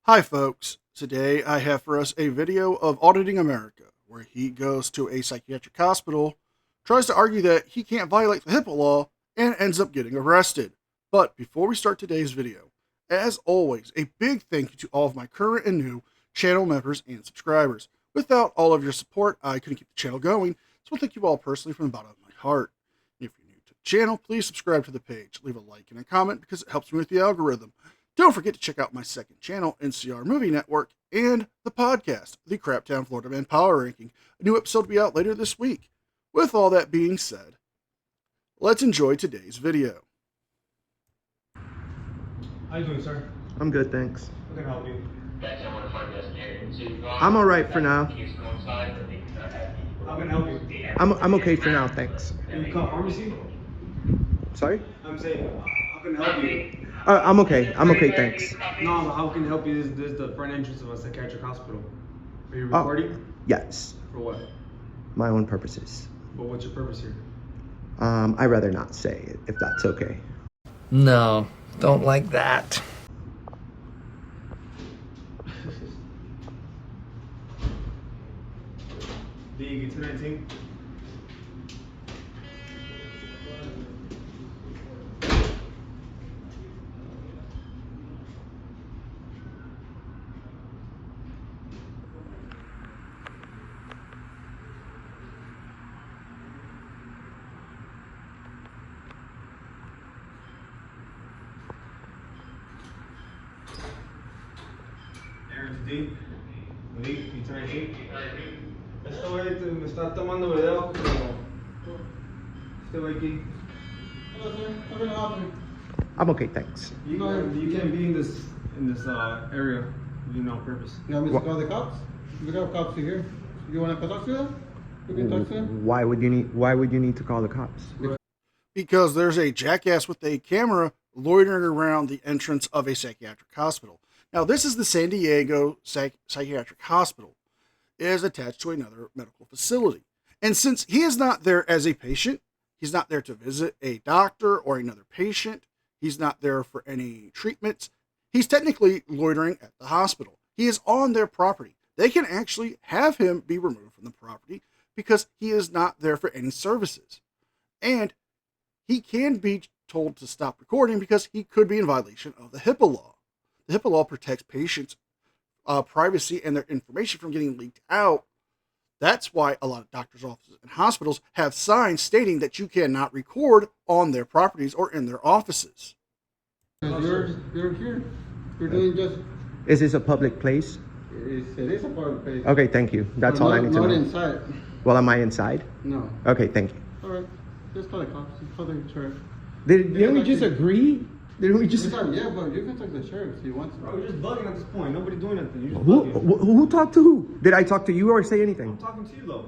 Hi folks, today I have for us a video of Auditing America, where he goes to a psychiatric hospital, tries to argue that he can't violate the HIPAA law, and ends up getting arrested. But before we start today's video, as always, a big thank you to all of my current and new channel members and subscribers. Without all of your support, I couldn't keep the channel going, so thank you all personally from the bottom of my heart. If you're new to the channel, please subscribe to the page, leave a like and a comment because it helps me with the algorithm. Don't forget to check out my second channel, NCR Movie Network, and the podcast, the Craptown Florida Man Power Ranking. A new episode will be out later this week. With all that being said, let's enjoy today's video. How you doing, sir? I'm good, thanks. How can I help you? I'm all right for now. How can I help you? I'm okay for now, thanks. Can you call pharmacy? Sorry? I'm saying, how can I help you? I'm okay. I'm okay, thanks. No, how can I help you? This is the front entrance of a psychiatric hospital. Are you recording? Yes, For what? my own purposes. But what's your purpose here? I'd rather not say it, if that's okay. No, don't like that. DEG 219? Aaron, D. D 219? Este güey me está tomando video como... Este güey aquí. Hello, sir. How can I help you? I'm okay, thanks. You can't be in this area with no purpose. You want me to call the cops? We got cops here. You want to talk to them? We can talk to them. Why would you need to call the cops? Because there's a jackass with a camera loitering around the entrance of a psychiatric hospital. Now, this is the San Diego Psychiatric Hospital. It is attached to another medical facility. And since he is not there as a patient, he's not there to visit a doctor or another patient, he's not there for any treatments, he's technically loitering at the hospital. He is on their property. They can actually have him be removed from the property because he is not there for any services. And he can be told to stop recording because he could be in violation of the HIPAA law. The HIPAA law protects patients' privacy and their information from getting leaked out. That's why a lot of doctors' offices and hospitals have signs stating that you cannot record on their properties or in their offices. You're here. You're doing just. Is this a public place? It is a public place. Okay, thank you. That's all I need to know. Not inside. Well, am I inside? No. Okay, thank you. All right. Just call the cops. Just call the sheriff. Didn't we just agree? Didn't we just... Yeah, but you can talk to the sheriff if you want to. Bro, you're just bugging at this point. Nobody's doing anything. You're just Who, bugging. who talked to who? Did I talk to you or say anything? I'm talking to you, though.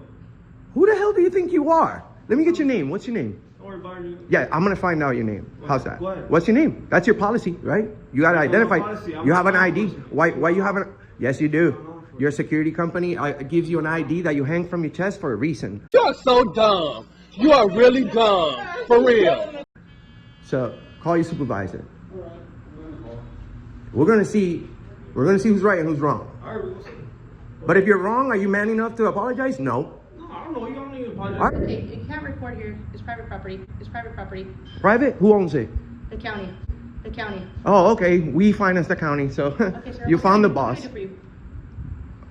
Who the hell do you think you are? Let me get your name. What's your name? Don't worry about it. Yeah, I'm gonna find out your name. How's that? Go ahead. What's your name? That's your policy, right? You gotta identify. policy. I'm You have an not ID. policy. Why you have an? Yes, you do. Your security company gives you an ID that you hang from your chest for a reason. You're so dumb. You are really dumb. For real. So call your supervisor. We're gonna see who's right and who's wrong. All right, we'll see. But if you're wrong, are you man enough to apologize? No. No, I don't know. You don't need to apologize. All right. Okay, you can't record here. It's private property. It's private property. Private? Who owns it? The county. The county. Oh, okay. We finance the county, so Okay, sir. you what found the can I boss. do for you?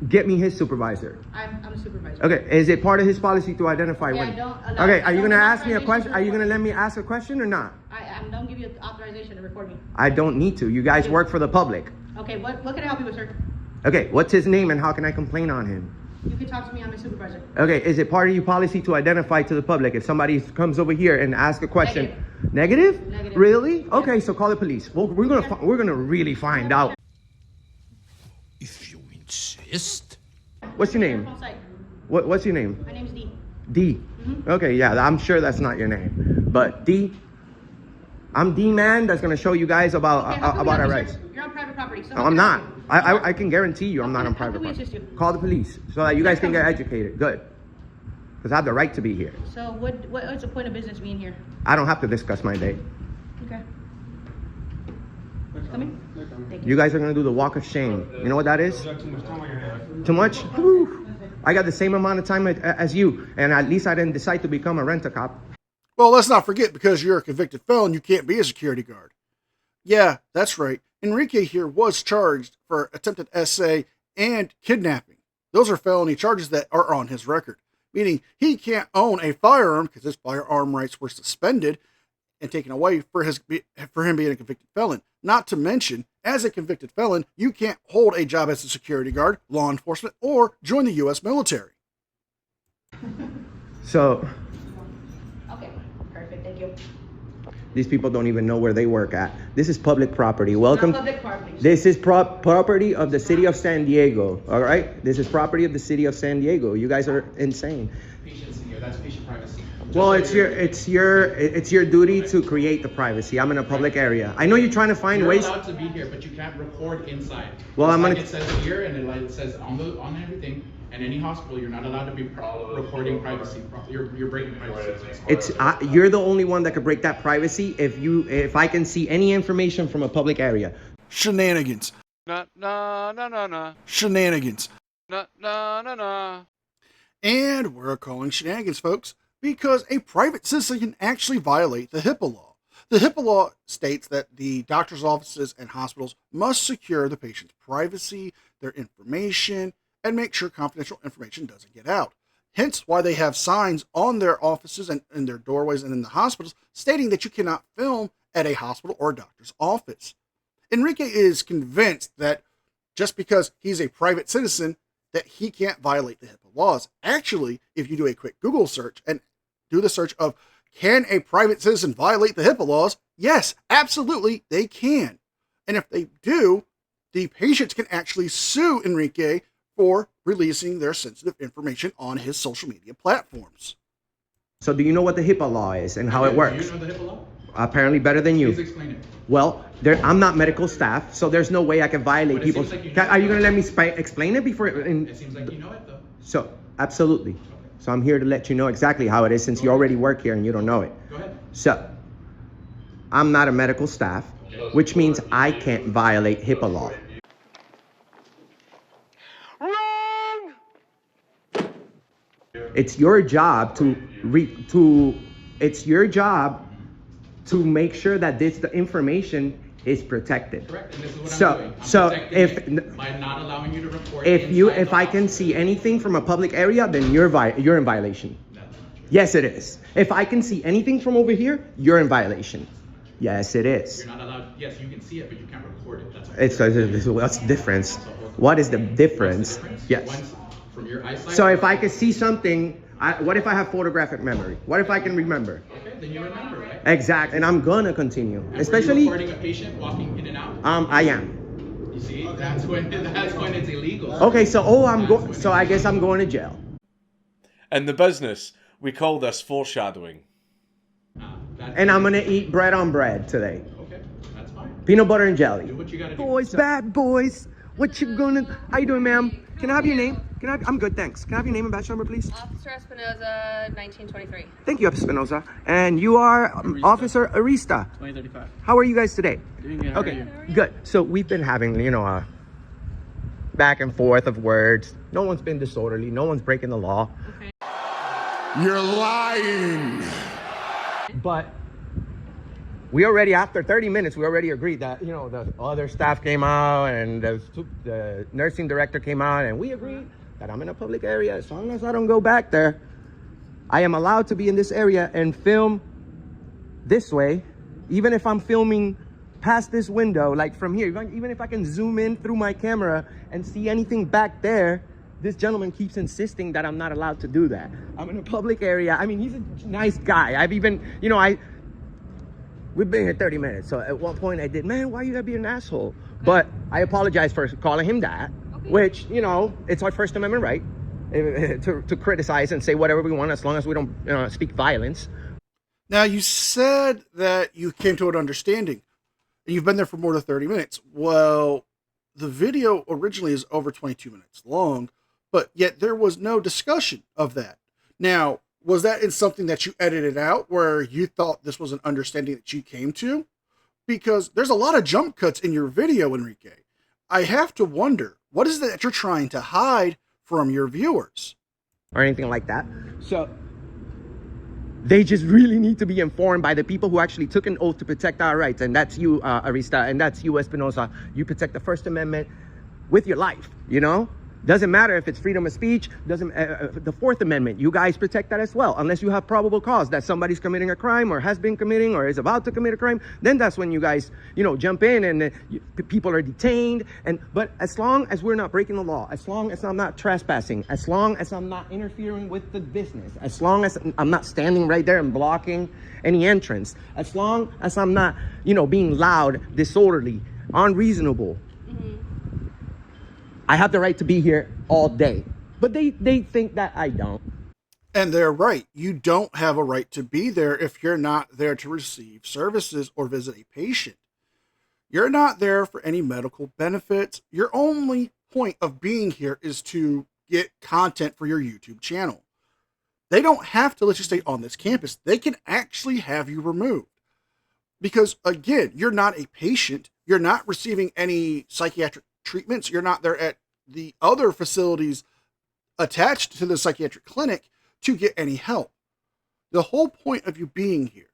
Get me his supervisor. I'm a supervisor. Okay, is it part of his policy to identify Yeah, when? I don't allow- Okay, I are you don't gonna give ask me a authorization question? to Are you gonna record. let me ask a question or not? I don't give you authorization to record me. I don't need to. You guys work for the public. Okay, what can I help you with, sir? Okay, what's his name and how can I complain on him? You can talk to me. I'm a supervisor. Okay, is it part of your policy to identify to the public if somebody comes over here and asks a question? Negative? Negative. Really? Okay, so call the police. Well, we're gonna really find out. If you insist. What's your name? On site. What's your name? My name's D. D. Okay, yeah, I'm sure that's not your name, but D. I'm D man. That's gonna show you guys about Okay, how can we about our help you, rights. sir? You're on private property. So No, I'm not. I I can guarantee you I'm not on How private can we property. assist you? Call the police so that you guys can get educated. Good. Because I have the right to be here. So what's the point of business being here? I don't have to discuss my day. Okay. Come here. Thank you. You guys are gonna do the walk of shame. You know what that is? You got too much time on your hands. Too much? Whew. I got the same amount of time as you, and at least I didn't decide to become a rent-a-cop. Well, let's not forget, because you're a convicted felon, you can't be a security guard. Yeah, that's right. Enrique here was charged for attempted SA and kidnapping. Those are felony charges that are on his record, meaning he can't own a firearm because his firearm rights were suspended and taken away for him being a convicted felon. Not to mention, as a convicted felon, you can't hold a job as a security guard, law enforcement, or join the U.S. military. So Okay, perfect, thank you. these people don't even know where they work at. This is public property. Welcome. Not public property. This is property of the city of San Diego. All right. This is property of the city of San Diego. You guys are insane. That's patient privacy. Well, it's your duty to create the privacy. I'm in a public area. I know you're trying to find You're ways. allowed to be here, but you can't record inside. Well, Just I'm like gonna- it says here, and it says on everything. And any hospital, you're not allowed to be recording privacy. You're breaking privacy. It's you're the only one that could break that privacy if I can see any information from a public area. Shenanigans. Na na na na na Shenanigans. na na na na. And we're calling shenanigans, folks, because a private citizen can actually violate the HIPAA law. The HIPAA law states that the doctor's offices and hospitals must secure the patient's privacy, their information, and make sure confidential information doesn't get out. Hence why they have signs on their offices and in their doorways and in the hospitals stating that you cannot film at a hospital or a doctor's office. Enrique is convinced that just because he's a private citizen, that he can't violate the HIPAA laws. Actually, if you do a quick Google search and do the search of, can a private citizen violate the HIPAA laws? Yes, absolutely, they can. And if they do, the patients can actually sue Enrique for releasing their sensitive information on his social media platforms. So do you know what the HIPAA law is and how it works? Do you know the HIPAA law? Apparently better than you. Please explain it. Well, I'm not medical staff, so there's no way I can violate But it people's. seems like you know Are you it. going to let me explain it before? It seems like you know it though. So, absolutely. So I'm here to let you know exactly how it is since you already work here and you don't know it. Go ahead. So, I'm not a medical staff, which means I can't violate HIPAA law. Wrong! It's your job it's your job to make sure that the information is protected. Correct. And this is what So- I'm doing. I'm so protecting if- it by not allowing you to record. If inside the I can hospital. see anything from a public area, then you're in violation. That's not true. Yes, it is. If I can see anything from over here, you're in violation. Yes, it is. You're not allowed. Yes, you can see it, but you can't record it. That's What's the difference? What is the difference? Yes. Once from your eyesight. So if I can see something, what if I have photographic memory? What if I can remember? Okay, then you remember, right? Exactly, and I'm gonna continue. And were you Especially, recording a patient walking in and out. I am. You see, that's when it's illegal. Okay, so so I guess I'm going to jail. In the business, we call this foreshadowing. And I'm gonna eat bread on bread today. Okay, that's fine. Peanut butter and jelly. Do what you gotta do. Boys, bad boys. What you gonna? How you doing, ma'am? Can I have your name? I'm good, thanks. Can I have your name and badge number, please? Officer Espinoza, 1923. Thank you, Espinoza. And you are Officer Arista. 2035. How are you guys today? Doing good. Okay, good. So we've been having, a back and forth of words. No one's been disorderly. No one's breaking the law. You're lying. But we already, after 30 minutes, we already agreed that, the other staff came out and the nursing director came out, and we agreed that I'm in a public area. As long as I don't go back there, I am allowed to be in this area and film this way, even if I'm filming past this window, like from here, even if I can zoom in through my camera and see anything back there. This gentleman keeps insisting that I'm not allowed to do that. I'm in a public area. I mean, he's a nice guy. I've even, we've been here 30 minutes. So at one point I did, man, why you gotta be an asshole? But I apologize for calling him that, which, it's our First Amendment right to criticize and say whatever we want as long as we don't speak violence. Now, you said that you came to an understanding, and you've been there for more than 30 minutes. Well, the video originally is over 22 minutes long, but yet there was no discussion of that. Now, was that in something that you edited out where you thought this was an understanding that you came to? because there's a lot of jump cuts in your video, Enrique. I have to wonder, what is it that you're trying to hide from your viewers? Or anything like that. So they just really need to be informed by the people who actually took an oath to protect our rights. And that's you, Arista, and that's you, Espinosa. You protect the First Amendment with your life, you know? Doesn't matter if it's freedom of speech, the Fourth Amendment, you guys protect that as well. Unless you have probable cause that somebody's committing a crime or has been committing or is about to commit a crime, then that's when you guys, you know, jump in and people are detained. But as long as we're not breaking the law, as long as I'm not trespassing, as long as I'm not interfering with the business, as long as I'm not standing right there and blocking any entrance, as long as I'm not, you know, being loud, disorderly, unreasonable, I have the right to be here all day. But they think that I don't. And they're right. You don't have a right to be there if you're not there to receive services or visit a patient. You're not there for any medical benefits. Your only point of being here is to get content for your YouTube channel. They don't have to let you stay on this campus. They can actually have you removed. Because, again, you're not a patient. You're not receiving any psychiatric treatments. You're not there at the other facilities attached to the psychiatric clinic to get any help. The whole point of you being here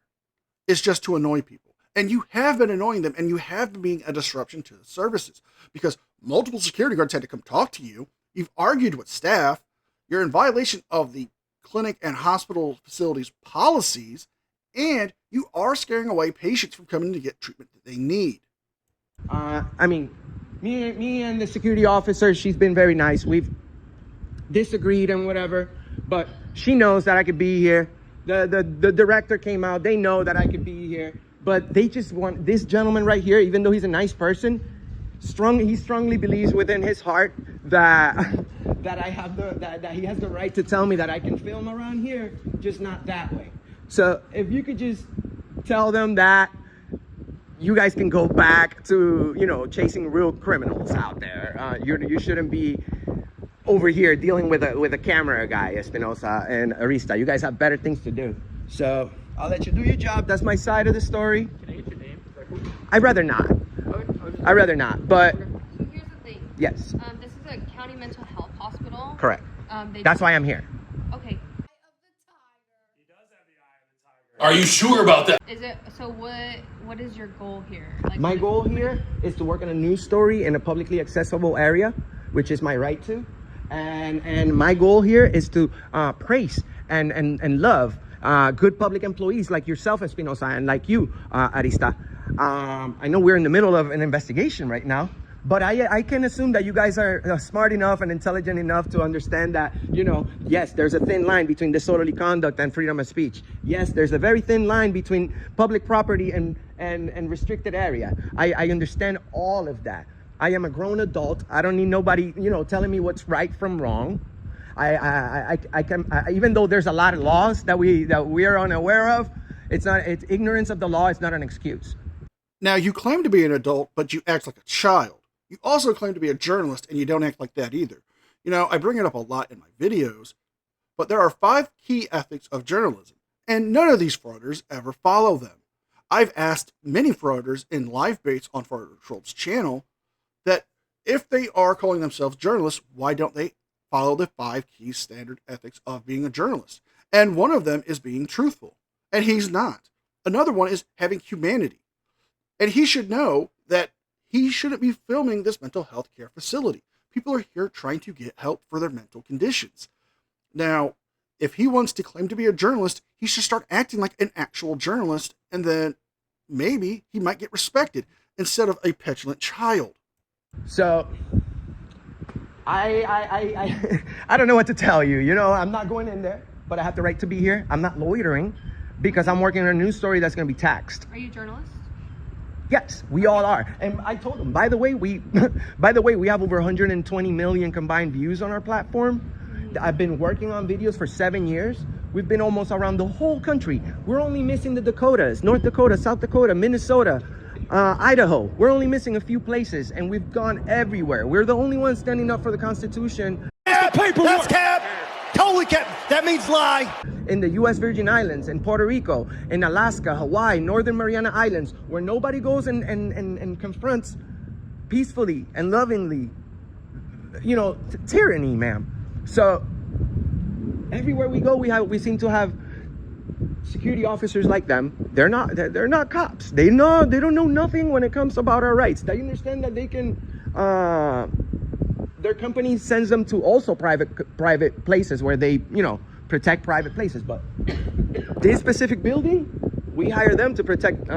is just to annoy people. And you have been annoying them, and you have been being a disruption to the services because multiple security guards had to come talk to you. You've argued with staff. You're in violation of the clinic and hospital facilities policies, and you are scaring away patients from coming to get treatment that they need. I mean, me and the security officer, she's been very nice. We've disagreed and whatever, but she knows that I could be here. The director came out. They know that I could be here, but they just want this gentleman right here, even though he's a nice person, he strongly believes within his heart that I have that he has the right to tell me that I can film around here, just not that way. So if you could just tell them that you guys can go back to, you know, chasing real criminals out there. You shouldn't be over here dealing with a camera guy, Espinosa and Arista. You guys have better things to do. So I'll let you do your job. That's my side of the story. Can I get your name? I'd rather not. I'd rather not. But So here's the thing. yes, This is a county mental health hospital. correct. That's why I'm here. Okay. Are you sure about that? Is it so? What is your goal here? Like, My goal here is to work on a news story in a publicly accessible area, which is my right to. And my goal here is to praise and love good public employees like yourself, Espinosa, and like you, Arista. I know we're in the middle of an investigation right now, but I can assume that you guys are smart enough and intelligent enough to understand that, you know, yes, there's a thin line between disorderly conduct and freedom of speech. Yes, there's a very thin line between public property and restricted area. I understand all of that. I am a grown adult. I don't need nobody, you know, telling me what's right from wrong. I can, even though there's a lot of laws that we are unaware of, it's ignorance of the law. It's not an excuse. Now, you claim to be an adult, but you act like a child. You also claim to be a journalist, and you don't act like that either. You know, I bring it up a lot in my videos, but there are 5 key ethics of journalism, and none of these frauders ever follow them. I've asked many frauders in live baits on Frauditor Troll's channel that if they are calling themselves journalists, why don't they follow the 5 key standard ethics of being a journalist? And one of them is being truthful, and he's not. Another one is having humanity. And he should know that he shouldn't be filming this mental health care facility. People are here trying to get help for their mental conditions. Now, if he wants to claim to be a journalist, he should start acting like an actual journalist, and then maybe he might get respected instead of a petulant child. So I don't know what to tell you. You know, I'm not going in there, but I have the right to be here. I'm not loitering because I'm working on a news story that's going to be taxed. Are you a journalist? Yes, we all are. And I told them, by the way, we have over 120 million combined views on our platform. I've been working on videos for 7 years. We've been almost around the whole country. We're only missing the Dakotas, North Dakota, South Dakota, Minnesota, Idaho. We're only missing a few places, and we've gone everywhere. We're the only ones standing up for the Constitution. That's cap. Totally Holy cow, that means lie. In the U.S. Virgin Islands, in Puerto Rico, in Alaska, Hawaii, Northern Mariana Islands, where nobody goes and confronts peacefully and lovingly, you know, tyranny, ma'am. So everywhere we go, we seem to have security officers like them. They're not cops. They don't know nothing when it comes about our rights. They understand that they can their company sends them to also private places where they, you know, protect private places. But this specific building, we hire them to protect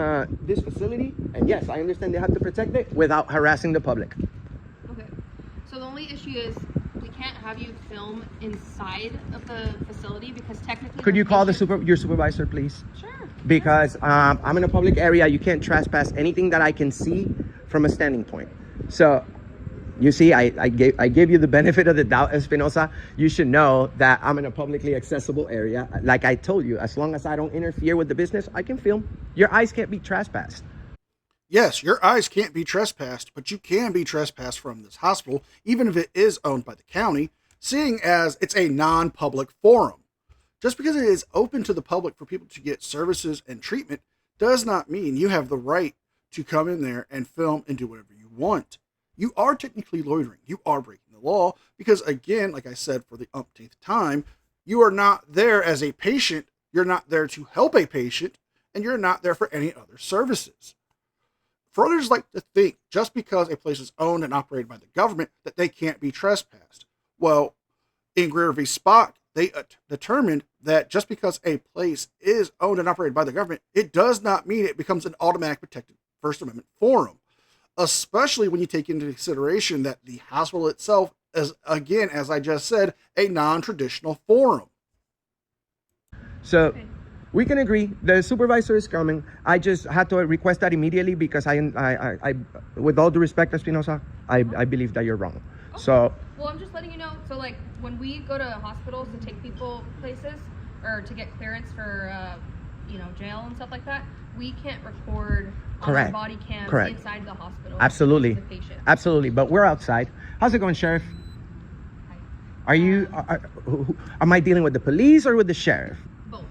this facility. And yes, I understand they have to protect it without harassing the public. Okay. So the only issue is we can't have you film inside of the facility because technically. Could you call your supervisor, please? Sure. Because I'm in a public area. You can't trespass anything that I can see from a standing point. So, you see, I gave you the benefit of the doubt, Espinosa. You should know that I'm in a publicly accessible area. Like I told you, as long as I don't interfere with the business, I can film. Your eyes can't be trespassed. Yes, your eyes can't be trespassed, but you can be trespassed from this hospital, even if it is owned by the county, seeing as it's a non-public forum. Just because it is open to the public for people to get services and treatment does not mean you have the right to come in there and film and do whatever you want. You are technically loitering. You are breaking the law because, again, like I said for the umpteenth time, you are not there as a patient. You're not there to help a patient, and you're not there for any other services. Frauditors like to think just because a place is owned and operated by the government that they can't be trespassed. Well, in Greer v. Spock, they determined that just because a place is owned and operated by the government, it does not mean it becomes an automatic protected First Amendment forum. Especially when you take into consideration that the hospital itself is, again, as I just said, a non-traditional forum. So we can agree. The supervisor is coming. I just had to request that immediately because I with all due respect, Espinosa, I believe that you're wrong. Okay. So. Well, I'm just letting you know. So, like, when we go to hospitals to take people places or to get clearance for, you know, jail and stuff like that, we can't record on our body cams inside the hospital. Absolutely. The patient. Absolutely. But we're outside. How's it going, Sheriff? Hi. Are you? Am I dealing with the police or with the sheriff? Both.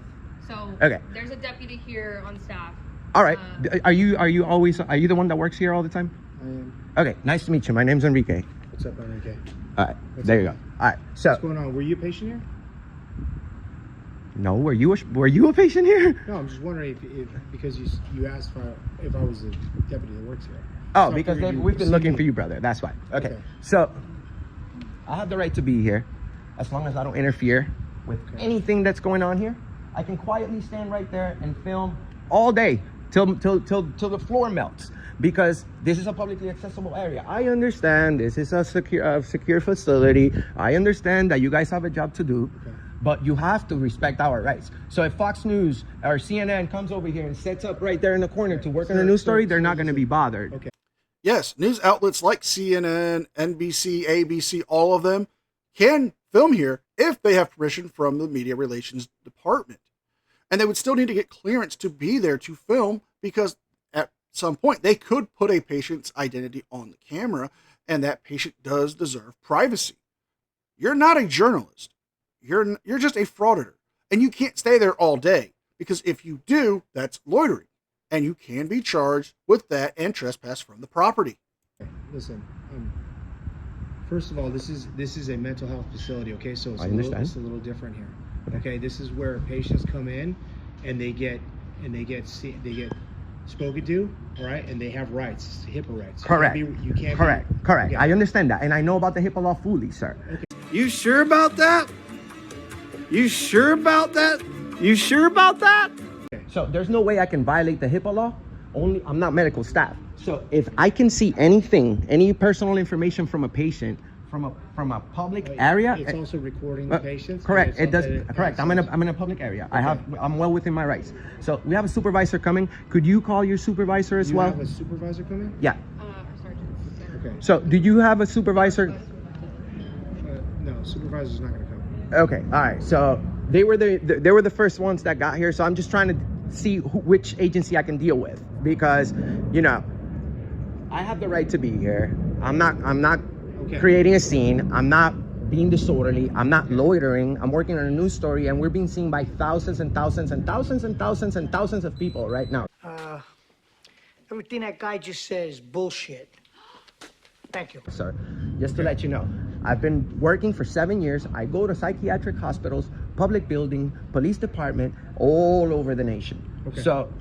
So Okay. There's a deputy here on staff. All right. Are you the one that works here all the time? I am. Okay. Nice to meet you. My name's Enrique. What's up, Enrique? All right. There you go. All right. So. What's going on? Were you a patient here? No. Were you a patient here? No, I'm just wondering if because you asked if I was a deputy that works here. Oh, So because we've been looking for you, brother. That's why. Okay. So, I have the right to be here as long as I don't interfere with anything that's going on here. I can quietly stand right there and film all day till the floor melts because this is a publicly accessible area. I understand this is a secure facility. I understand that you guys have a job to do. But you have to respect our rights. So if Fox News or CNN comes over here and sets up right there in the corner to work on a news story, they're not going to be bothered. Okay. Yes, news outlets like CNN, NBC, ABC, all of them can film here if they have permission from the Media Relations Department. And they would still need to get clearance to be there to film because at some point they could put a patient's identity on the camera and that patient does deserve privacy. You're not a journalist. You're just a frauditor, and you can't stay there all day because if you do, that's loitering, and you can be charged with that and trespass from the property. Listen, first of all, this is a mental health facility, okay? So it's a little different here. Okay, this is where patients come in, and they get spoken to, all right, and they have rights, HIPPA rights. Correct. You can't. Correct. Yeah. I understand that, and I know about the HIPAA law fully, sir. Okay. You sure about that? You sure about that? You sure about that? So there's no way I can violate the HIPAA law. I'm not medical staff. So if I can see anything, any personal information from a patient, from a public area, it's also recording the patients. Correct. It does. Correct. I'm in a public area. Okay. I'm well within my rights. So we have a supervisor coming. Could you call your supervisor as well? You have a supervisor coming? Yeah. Our sergeant. Okay. So do you have a supervisor? No, supervisor's not going to come. Okay. All right. So they were the first ones that got here. So I'm just trying to see which agency I can deal with because, you know, I have the right to be here. I'm not creating a scene. I'm not being disorderly. I'm not loitering. I'm working on a news story, and we're being seen by thousands and thousands and thousands and thousands and thousands of people right now. Everything that guy just said is bullshit. Thank you. Sir, just to let you know, I've been working for 7 years. I go to psychiatric hospitals, public building, police department, all over the nation. Okay. So,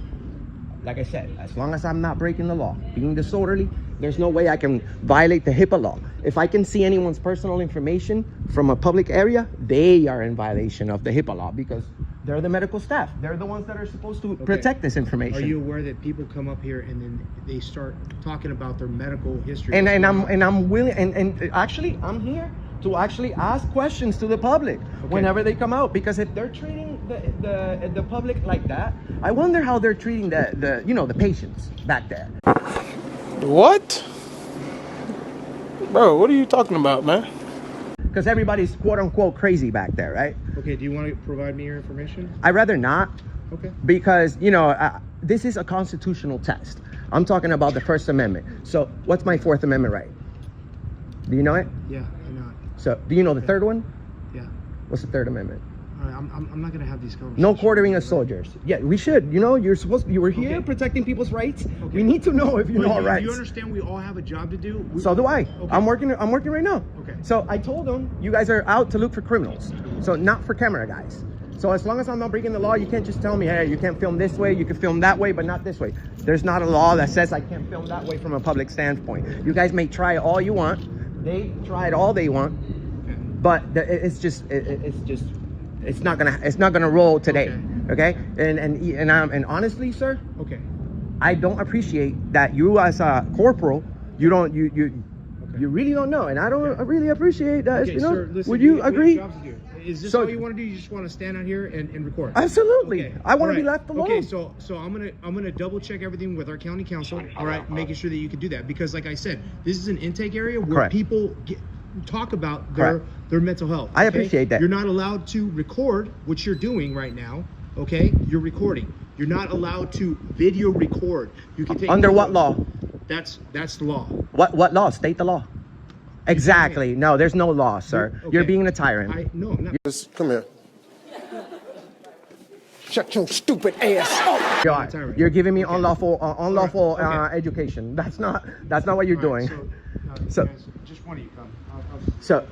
like I said, as long as I'm not breaking the law, being disorderly, there's no way I can violate the HIPAA law. If I can see anyone's personal information from a public area, they are in violation of the HIPAA law because they're the medical staff. They're the ones that are supposed to protect this information. Are you aware that people come up here and then they start talking about their medical history? And I'm willing, and actually I'm here to actually ask questions to the public whenever they come out, because if they're treating the public like that, I wonder how they're treating the patients back there. What? Bro, what are you talking about, man? Because everybody's quote unquote crazy back there, right? Okay, do you want to provide me your information? I'd rather not. Okay. Because, this is a constitutional test. I'm talking about the First Amendment. So what's my Fourth Amendment right? Do you know it? Yeah, I know it. So do you know the third one? Yeah. What's the Third Amendment? All right, I'm not going to have these conversations. No quartering of soldiers. Yeah, we should. You were here protecting people's rights. Okay. We need to know if you know our rights. Do you understand we all have a job to do? So do I. Okay. I'm working right now. Okay. So I told them, you guys are out to look for criminals. So not for camera guys. So as long as I'm not breaking the law, you can't just tell me, hey, you can't film this way, you can film that way, but not this way. There's not a law that says I can't film that way from a public standpoint. You guys may try all you want. They tried all they want. Okay. But it's not gonna roll today. Okay? And honestly, sir, okay, I don't appreciate that you as a corporal, you really don't know, and I don't really appreciate that. Okay, sir, listen, would you we have agree? jobs to do. Is this So- all you want to do? You just want to stand out here and record? Absolutely. Okay. I want to All be right. left alone. Okay, so I'm gonna double check everything with our county council. All right, making sure that you can do that, because like I said, this is an intake area where Correct. people talk about their mental health. I okay? appreciate that. You're not allowed to record what you're doing right now. Okay, you're recording. You're not allowed to video record. You can take Under what law? That's the law. What law? State the law. Exactly. No, there's no law, sir. Okay. You're being a tyrant. No, I'm not. Just come here. Shut your stupid ass up. You're giving me unlawful education. That's not what you're doing. So just one of you come. So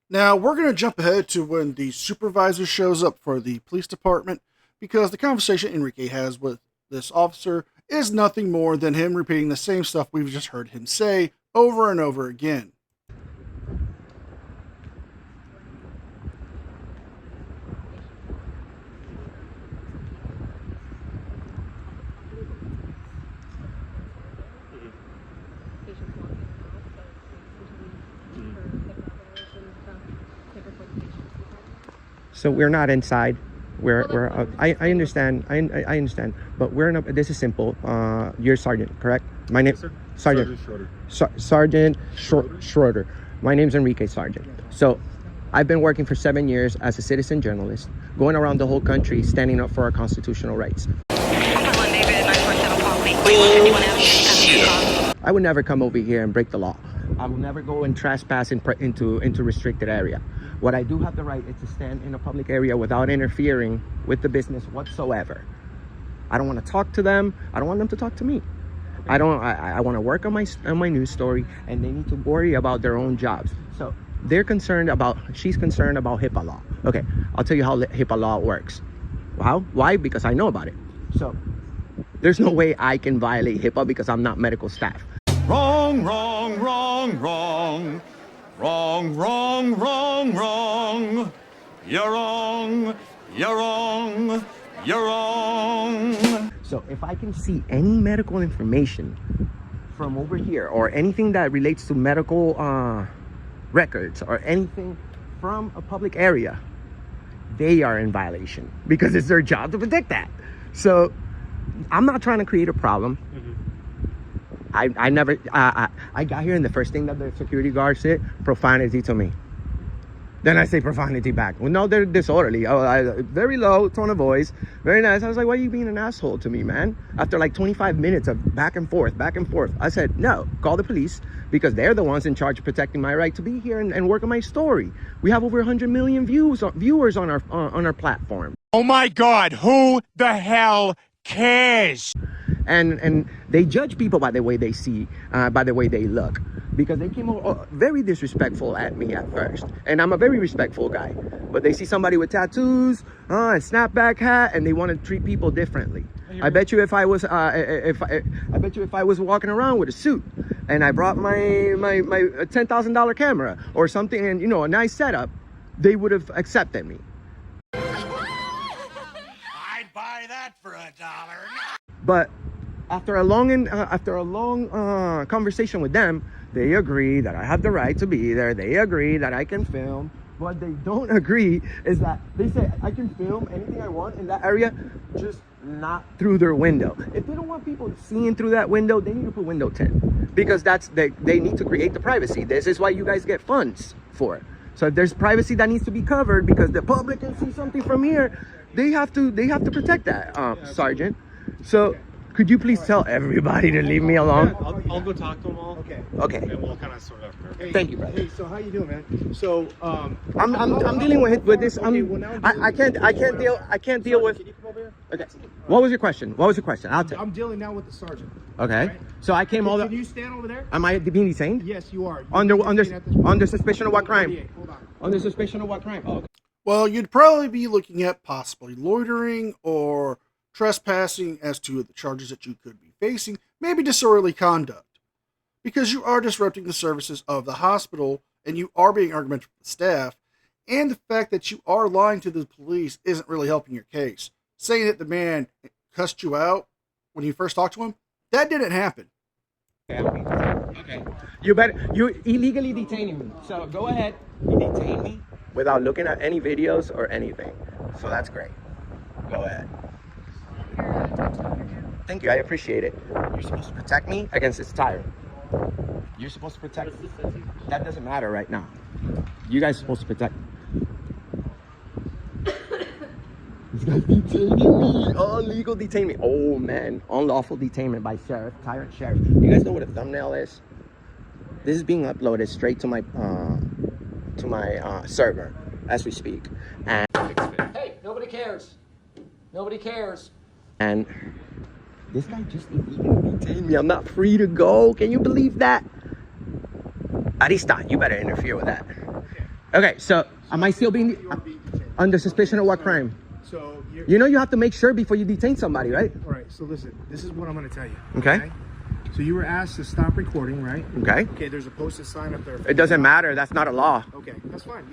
Now, we're going to jump ahead to when the supervisor shows up for the police department, because the conversation Enrique has with this officer is nothing more than him repeating the same stuff we've just heard him say over and over again. So we're not inside. I understand. I understand. But we're not. This is simple. You're Sergeant, correct? My name, Yes, Sergeant. Sergeant Sergeant Schroeder. My name's Enrique Sargent. So, I've been working for 7 years as a citizen journalist, going around the whole country, standing up for our constitutional rights. I would never come over here and break the law. I will never go and trespass into restricted area. What I do have the right is to stand in a public area without interfering with the business whatsoever. I don't want to talk to them. I don't want them to talk to me. I want to work on my news story, and they need to worry about their own jobs. So she's concerned about HIPAA law. Okay, I'll tell you how HIPAA law works. Wow, why? Because I know about it. So there's no way I can violate HIPAA because I'm not medical staff. Wrong, wrong, wrong, wrong. Wrong, wrong, wrong, wrong. You're wrong, you're wrong, you're wrong. So if I can see any medical information from over here, or anything that relates to medical records, or anything from a public area, they are in violation because it's their job to protect that. So I'm not trying to create a problem. I got here, and the first thing that the security guard said, profanity to me. Then I say profanity back. Well, no, they're disorderly. Very low tone of voice. Very nice. I was like, why are you being an asshole to me, man? After like 25 minutes of back and forth. I said, no, call the police, because they're the ones in charge of protecting my right to be here and work on my story. We have over 100 million viewers on our platform. Oh my God, who the hell cares? And they judge people by the way they see, by the way they look, because they came very disrespectful at me at first, and I'm a very respectful guy, but they see somebody with tattoos and snapback hat, and they want to treat people differently. I bet you if I was walking around with a suit and I brought my $10,000 camera or something, and you know, a nice setup, they would have accepted me. I'd buy that for $1. But after a long conversation with them, they agree that I have the right to be there. They agree that I can film. What they don't agree is that they say I can film anything I want in that area, just not through their window. If they don't want people seeing through that window, they need to put window tint, because they need to create the privacy. This is why you guys get funds for it. So if there's privacy that needs to be covered because the public can see something from here, they have to protect that, Sergeant. So could you please tell everybody to leave me alone? I'll go talk to them all. Okay. And we'll kind of sort of. Hey, thank you, brother. Hey, so how you doing, man? So I'm dealing with this. I can't deal with. Okay. What was your question? I'll tell. I'm dealing now with the sergeant. Okay. Right? So I came all the. Can you stand over there? Am I being detained? Yes, you are. Under suspicion of what crime? Hold on. Under suspicion of what crime? Oh, okay. Well, you'd probably be looking at possibly loitering or trespassing as to the charges that you could be facing, maybe disorderly conduct, because you are disrupting the services of the hospital and you are being argumentative with the staff, and the fact that you are lying to the police isn't really helping your case. Saying that the man cussed you out when you first talked to him, that didn't happen. Okay. You illegally detaining me. So go ahead, you detain me without looking at any videos or anything. So that's great. Go ahead. Thank you, I appreciate it. You're supposed to protect me against this tyrant. You're supposed to protect me. That doesn't matter right now. You guys are supposed to protect me. This guy's detaining me. Illegal detainment. Oh man, unlawful detainment by tyrant sheriff. You guys know what a thumbnail is? This is being uploaded straight to my server as we speak. And hey, nobody cares. Nobody cares. And this guy just illegally detained me. I'm not free to go. Can you believe that? Arista, you better interfere with that. Okay, so am I still being under suspicion of what crime? So you know you have to make sure before you detain somebody, right? All right, so listen, this is what I'm going to tell you. Okay. So you were asked to stop recording, right? Okay. Okay, there's a posted sign up there. It doesn't matter. That's not a law. Okay, that's fine.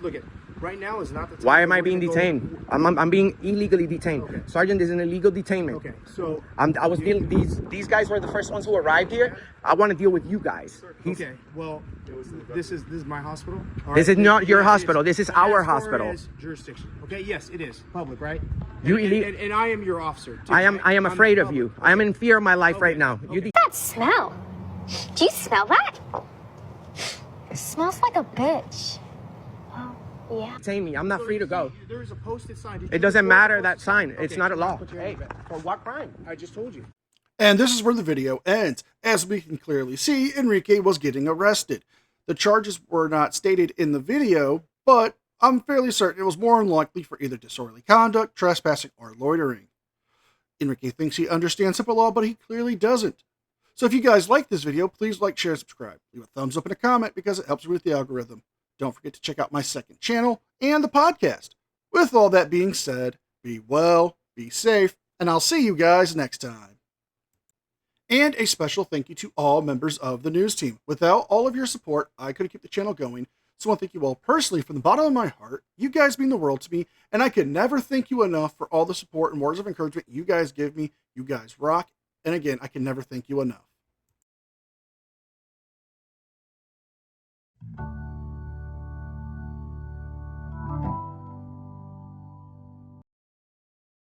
Look, right now is not the time. Why am I being detained? I'm being illegally detained. Okay. Sergeant, this is an illegal detainment. Okay, so I was dealing. These guys were the first ones who arrived here. I want to deal with you guys. Okay, well, this is my hospital. This is not your hospital. This is our hospital. Jurisdiction. Okay, yes, it is public, right? And I am your officer. I am afraid of you. I am in fear of my life right now. That smell. Do you smell that? It smells like a bitch. Oh, yeah. Detain me. I'm not free to go. There is a posted sign. It doesn't matter that sign. It's not a law. Hey, for what crime? I just told you. And this is where the video ends. As we can clearly see, Enrique was getting arrested. The charges were not stated in the video, but I'm fairly certain it was more than likely for either disorderly conduct, trespassing, or loitering. Enrique thinks he understands HIPAA law, but he clearly doesn't. So if you guys like this video, please like, share, and subscribe. Leave a thumbs up and a comment because it helps me with the algorithm. Don't forget to check out my second channel and the podcast. With all that being said, be well, be safe, and I'll see you guys next time. And a special thank you to all members of the news team. Without all of your support, I couldn't keep the channel going. So I want to thank you all personally from the bottom of my heart. You guys mean the world to me, and I could never thank you enough for all the support and words of encouragement you guys give me. You guys rock. And again, I can never thank you enough.